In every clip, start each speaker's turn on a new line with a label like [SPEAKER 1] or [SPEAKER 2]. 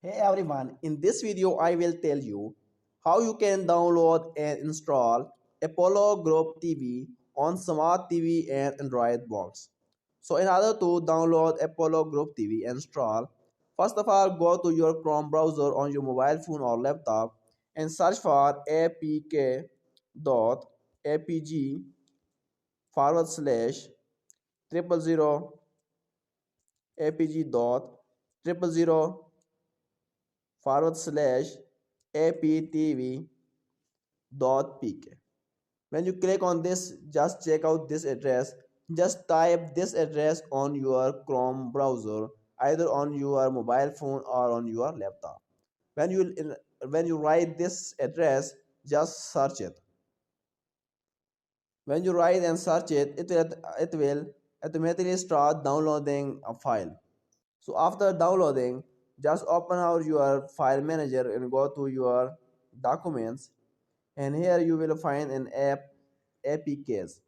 [SPEAKER 1] Hey everyone, in this video I will tell you how you can download and install Apollo Group TV on Smart TV and Android box. So in order to download Apollo Group TV and install, first of all go to your Chrome browser on your mobile phone or laptop and search for apk.apg forward slash triple zero apg dot triple zero forward slash aptv.pk. When you click on this, just check out this address. Just type this address on your Chrome browser, either on your mobile phone or on your laptop. When you write this address, just search it. When you write and search it, it will automatically start downloading a file. So after downloading, just open out your file manager and go to your documents, and here you will find an apks.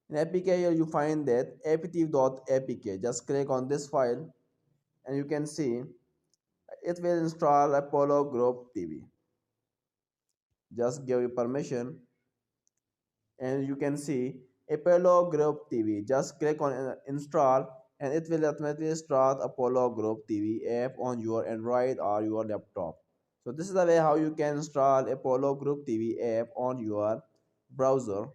[SPEAKER 1] In apk here you find that apt.apk. Just click on this file and you can see it will install Apollo Group TV. Just give you permission and you can see Apollo Group TV. Just click on install and it will automatically start Apollo Group TV app on your Android or your laptop. So this is the way how you can install Apollo Group TV app on your browser.